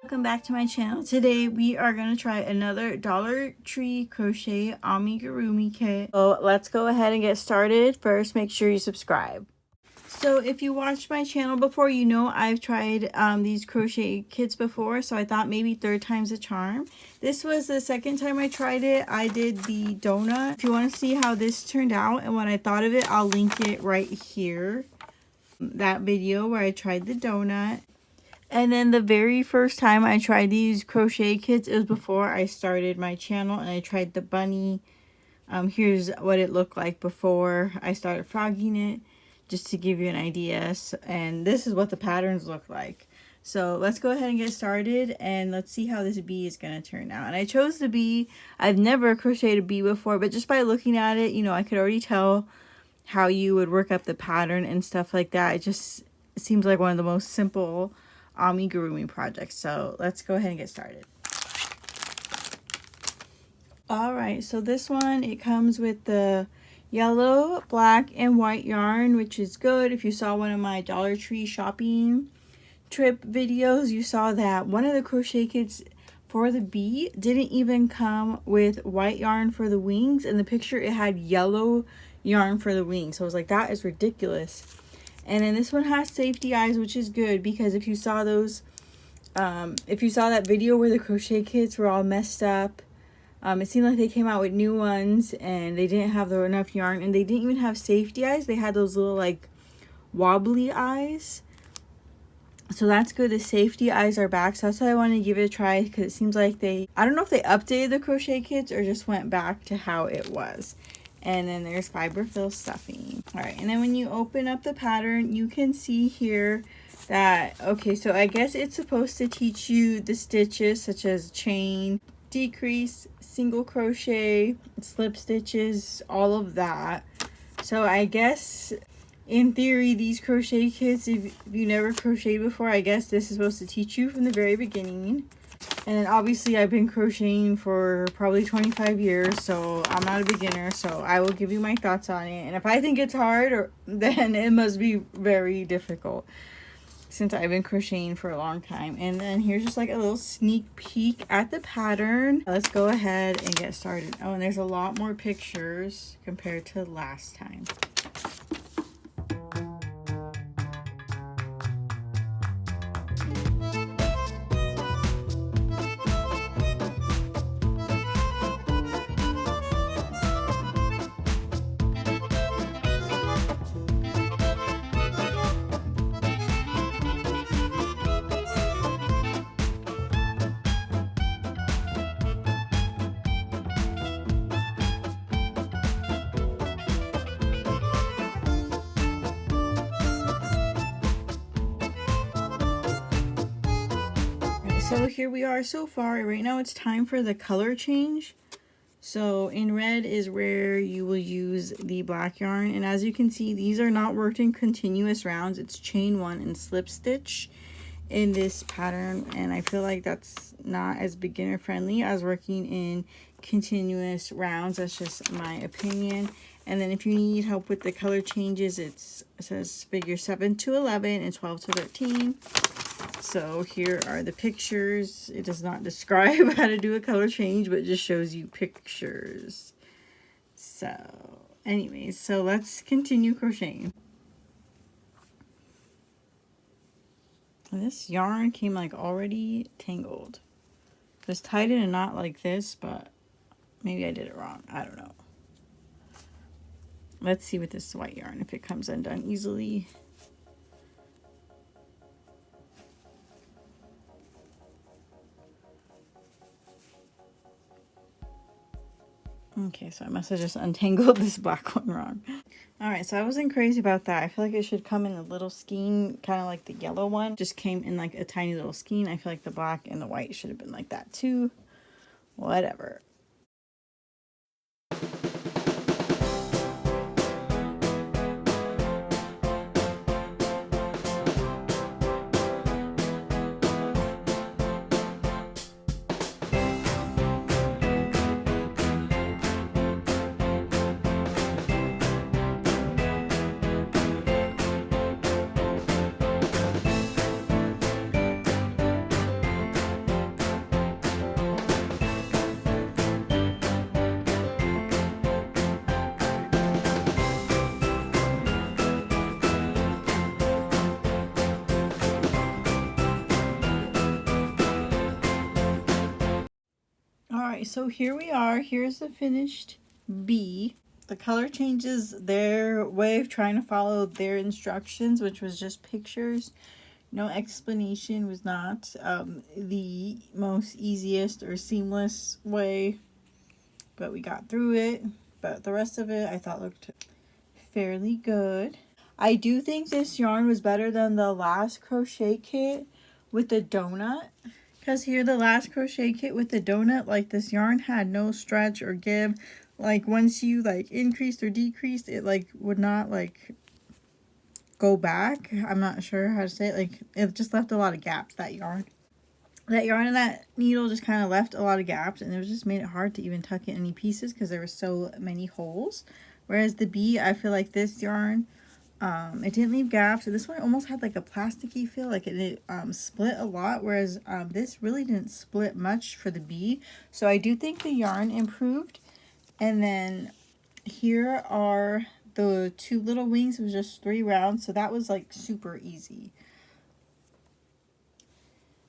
Welcome back to my channel. Today we are going to try another Dollar Tree crochet amigurumi kit. So let's go ahead and get started. First, make sure you subscribe. So if you watched my channel before, you know I've tried these crochet kits before, so I thought maybe third time's a charm. This was the second time I tried it. I did the donut. If you want to see how this turned out and what I thought of it, I'll link it right here. That video where I tried the donut. And then the very first time I tried these crochet kits, it was before I started my channel, and I tried the bunny. Here's what it looked like before I started frogging it, just to give you an idea. And this is what the patterns look like. So let's go ahead and get started, and let's see how this bee is going to turn out. And I chose the bee. I've never crocheted a bee before, but just by looking at it, you know, I could already tell how you would work up the pattern and stuff like that. It seems like one of the most simple amigurumi projects. So let's go ahead and get started. Alright, so this one, it comes with the yellow, black, and white yarn, which is good. If you saw one of my Dollar Tree shopping trip videos, you saw that one of the crochet kits for the bee didn't even come with white yarn for the wings. In the picture, it had yellow yarn for the wings. So I was like, that is ridiculous. And then this one has safety eyes, which is good, because if you saw those, if you saw that video where the crochet kits were all messed up, it seemed like they came out with new ones and they didn't have enough yarn, and they didn't even have safety eyes. They had those little like wobbly eyes. So that's good. The safety eyes are back. So that's why I wanted to give it a try, because it seems like I don't know if they updated the crochet kits or just went back to how it was. And then there's fiberfill stuffing. All right, and then when you open up the pattern, you can see here that, okay, so I guess it's supposed to teach you the stitches such as chain, decrease, single crochet, slip stitches, all of that. So I guess in theory, these crochet kits, if you never crocheted before, I guess this is supposed to teach you from the very beginning. And then obviously I've been crocheting for probably 25 years, so I'm not a beginner, so I will give you my thoughts on it. And if I think it's hard, then it must be very difficult, since I've been crocheting for a long time. And then here's just like a little sneak peek at the pattern. Let's go ahead and get started. Oh, and there's a lot more pictures compared to last time. So here we are so far. Right now it's time for the color change. So in red is where you will use the black yarn, and as you can see, these are not worked in continuous rounds. It's chain one and slip stitch in this pattern, and I feel like that's not as beginner friendly as working in continuous rounds. That's just my opinion. And then if you need help with the color changes, it says figure 7 to 11 and 12 to 13. So here are the pictures. It does not describe how to do a color change, but it just shows you pictures. So anyways, so let's continue crocheting. This yarn came like already tangled. It was tied in a knot like this, but maybe I did it wrong. I don't know. Let's see with this white yarn if it comes undone easily. Okay, so I must have just untangled this black one wrong. Alright, so I wasn't crazy about that. I feel like it should come in a little skein, kind of like the yellow one. Just came in like a tiny little skein. I feel like the black and the white should have been like that too. Whatever. Alright, so here we are. Here's the finished bee. The color changes their way of trying to follow their instructions, which was just pictures. No explanation, was not the most easiest or seamless way, but we got through it. But the rest of it I thought looked fairly good. I do think this yarn was better than the last crochet kit with the donut. Because here, the last crochet kit with the donut, like, this yarn had no stretch or give. Like, once you, like, increased or decreased, it, like, would not, like, go back. I'm not sure how to say it. Like, it just left a lot of gaps, that yarn. That yarn and that needle just kind of left a lot of gaps, and it just made it hard to even tuck in any pieces because there were so many holes. Whereas the bee, I feel like this yarn, it didn't leave gaps. So this one almost had like a plasticky feel, like it split a lot, whereas this really didn't split much for the bee. So I do think the yarn improved. And then here are the two little wings. It was just 3 rounds, so that was like super easy.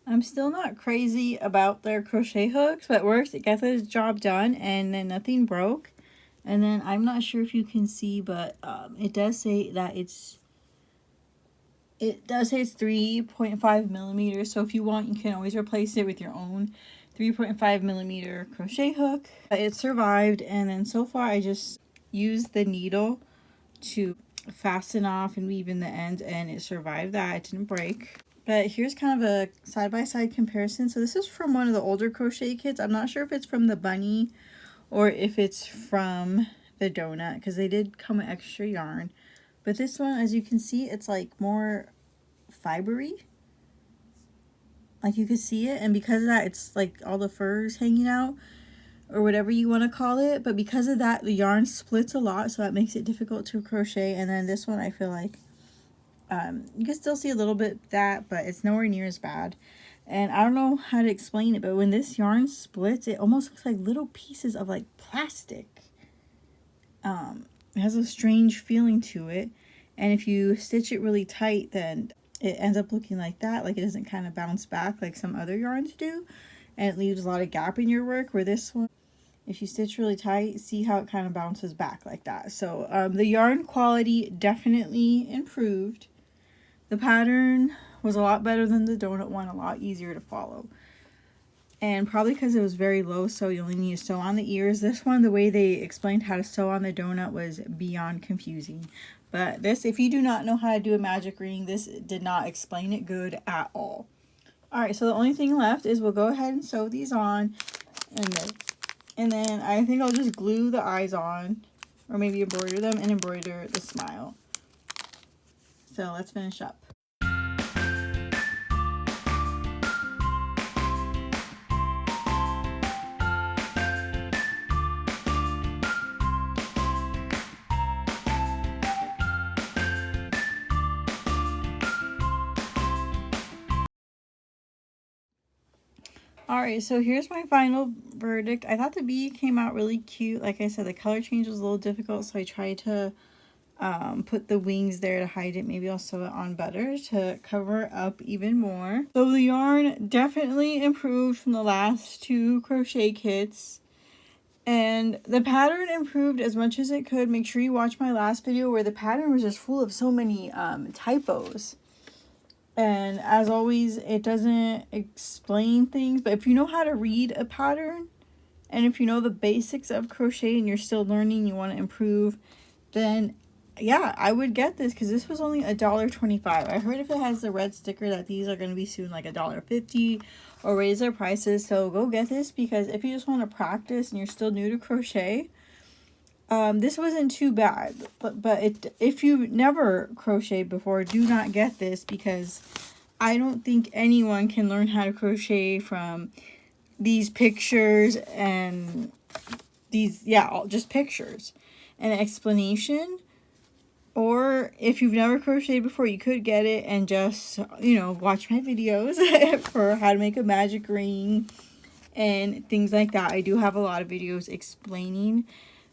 I'm still not crazy about their crochet hooks, but it works. It gets the job done, and then nothing broke. And then I'm not sure if you can see, but it does say that it's 3.5 millimeters. So if you want, you can always replace it with your own 3.5 millimeter crochet hook. It survived, and then so far I just used the needle to fasten off and weave in the end, and it survived that. It didn't break. But here's kind of a side-by-side comparison. So this is from one of the older crochet kits. I'm not sure if it's from the bunny or if it's from the donut, because they did come with extra yarn. But this one, as you can see, it's like more fibery. Like, you can see it, and because of that, it's like all the furs hanging out, or whatever you want to call it. But because of that, the yarn splits a lot, so that makes it difficult to crochet. And then this one, I feel like you can still see a little bit of that, but it's nowhere near as bad. And I don't know how to explain it, but when this yarn splits, it almost looks like little pieces of like plastic. It has a strange feeling to it. And if you stitch it really tight, then it ends up looking like that. Like, it doesn't kind of bounce back like some other yarns do. And it leaves a lot of gap in your work, where this one, if you stitch really tight, see how it kind of bounces back like that. So the yarn quality definitely improved. The pattern was a lot better than the donut one, a lot easier to follow. And probably because it was very low, so you only need to sew on the ears. This one, the way they explained how to sew on the donut was beyond confusing. But this, if you do not know how to do a magic ring, this did not explain it good at all. Alright, so the only thing left is we'll go ahead and sew these on. And then I think I'll just glue the eyes on, or maybe embroider them and embroider the smile. So let's finish up. Alright, so here's my final verdict. I thought the bee came out really cute. Like I said, the color change was a little difficult, so I tried to put the wings there to hide it. Maybe I'll sew it on better to cover up even more. So the yarn definitely improved from the last 2 crochet kits. And the pattern improved as much as it could. Make sure you watch my last video where the pattern was just full of so many typos. And as always, it doesn't explain things. But if you know how to read a pattern, and if you know the basics of crochet and you're still learning, you want to improve, then yeah, I would get this, because this was only $1.25. I heard if it has the red sticker that these are going to be soon like $1.50 or raise their prices. So go get this, because if you just want to practice and you're still new to crochet, this wasn't too bad. But if you've never crocheted before, do not get this, because I don't think anyone can learn how to crochet from these pictures and these, yeah, just pictures and explanation. Or if you've never crocheted before, you could get it and just, you know, watch my videos for how to make a magic ring and things like that. I do have a lot of videos explaining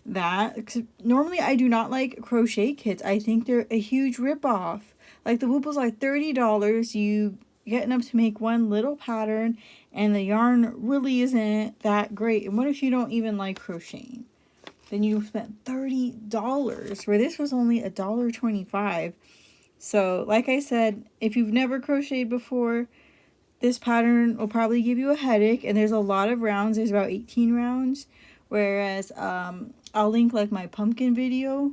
that. Normally, I do not like crochet kits. I think they're a huge ripoff. Like, the Whoop was like $30. You getting up to make one little pattern and the yarn really isn't that great. And what if you don't even like crocheting? Then you spent $30 where this was only $1.25. So like I said, if you've never crocheted before, this pattern will probably give you a headache, and there's a lot of rounds. There's about 18 rounds, whereas I'll link like my pumpkin video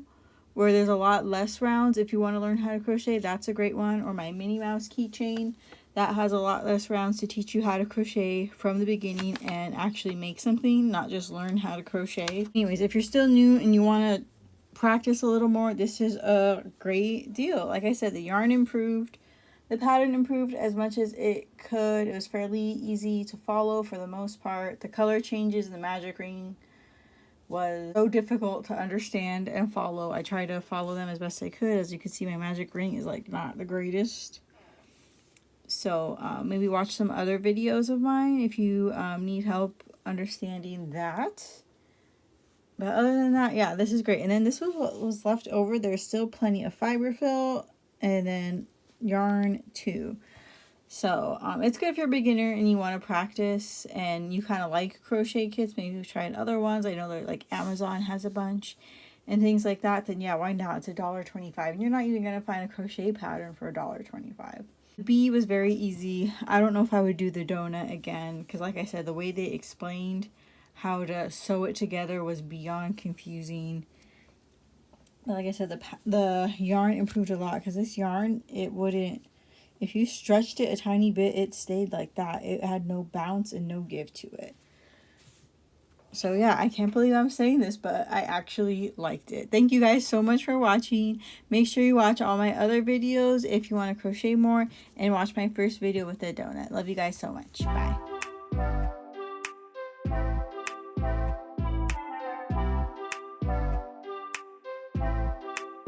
where there's a lot less rounds. If you want to learn how to crochet, that's a great one. Or my Minnie Mouse keychain, that has a lot less rounds to teach you how to crochet from the beginning and actually make something, not just learn how to crochet. Anyways, if you're still new and you want to practice a little more, this is a great deal. Like I said, the yarn improved. The pattern improved as much as it could. It was fairly easy to follow for the most part. The color changes in the magic ring was so difficult to understand and follow. I tried to follow them as best I could. As you can see, my magic ring is like not the greatest. So maybe watch some other videos of mine if you need help understanding that. But other than that, yeah, this is great. And then this was what was left over. There's still plenty of fiber fill and then yarn too. So it's good if you're a beginner and you want to practice and you kind of like crochet kits. Maybe you've tried other ones. I know that like Amazon has a bunch and things like that. Then yeah, why not? It's $1.25 and you're not even going to find a crochet pattern for $1.25. The bee was very easy. I don't know if I would do the donut again because like I said, the way they explained how to sew it together was beyond confusing. Like I said, the yarn improved a lot because this yarn, it wouldn't, if you stretched it a tiny bit, it stayed like that. It had no bounce and no give to it. So yeah, I can't believe I'm saying this, but I actually liked it. Thank you guys so much for watching. Make sure you watch all my other videos if you want to crochet more, and watch my first video with the donut. Love you guys so much. Bye.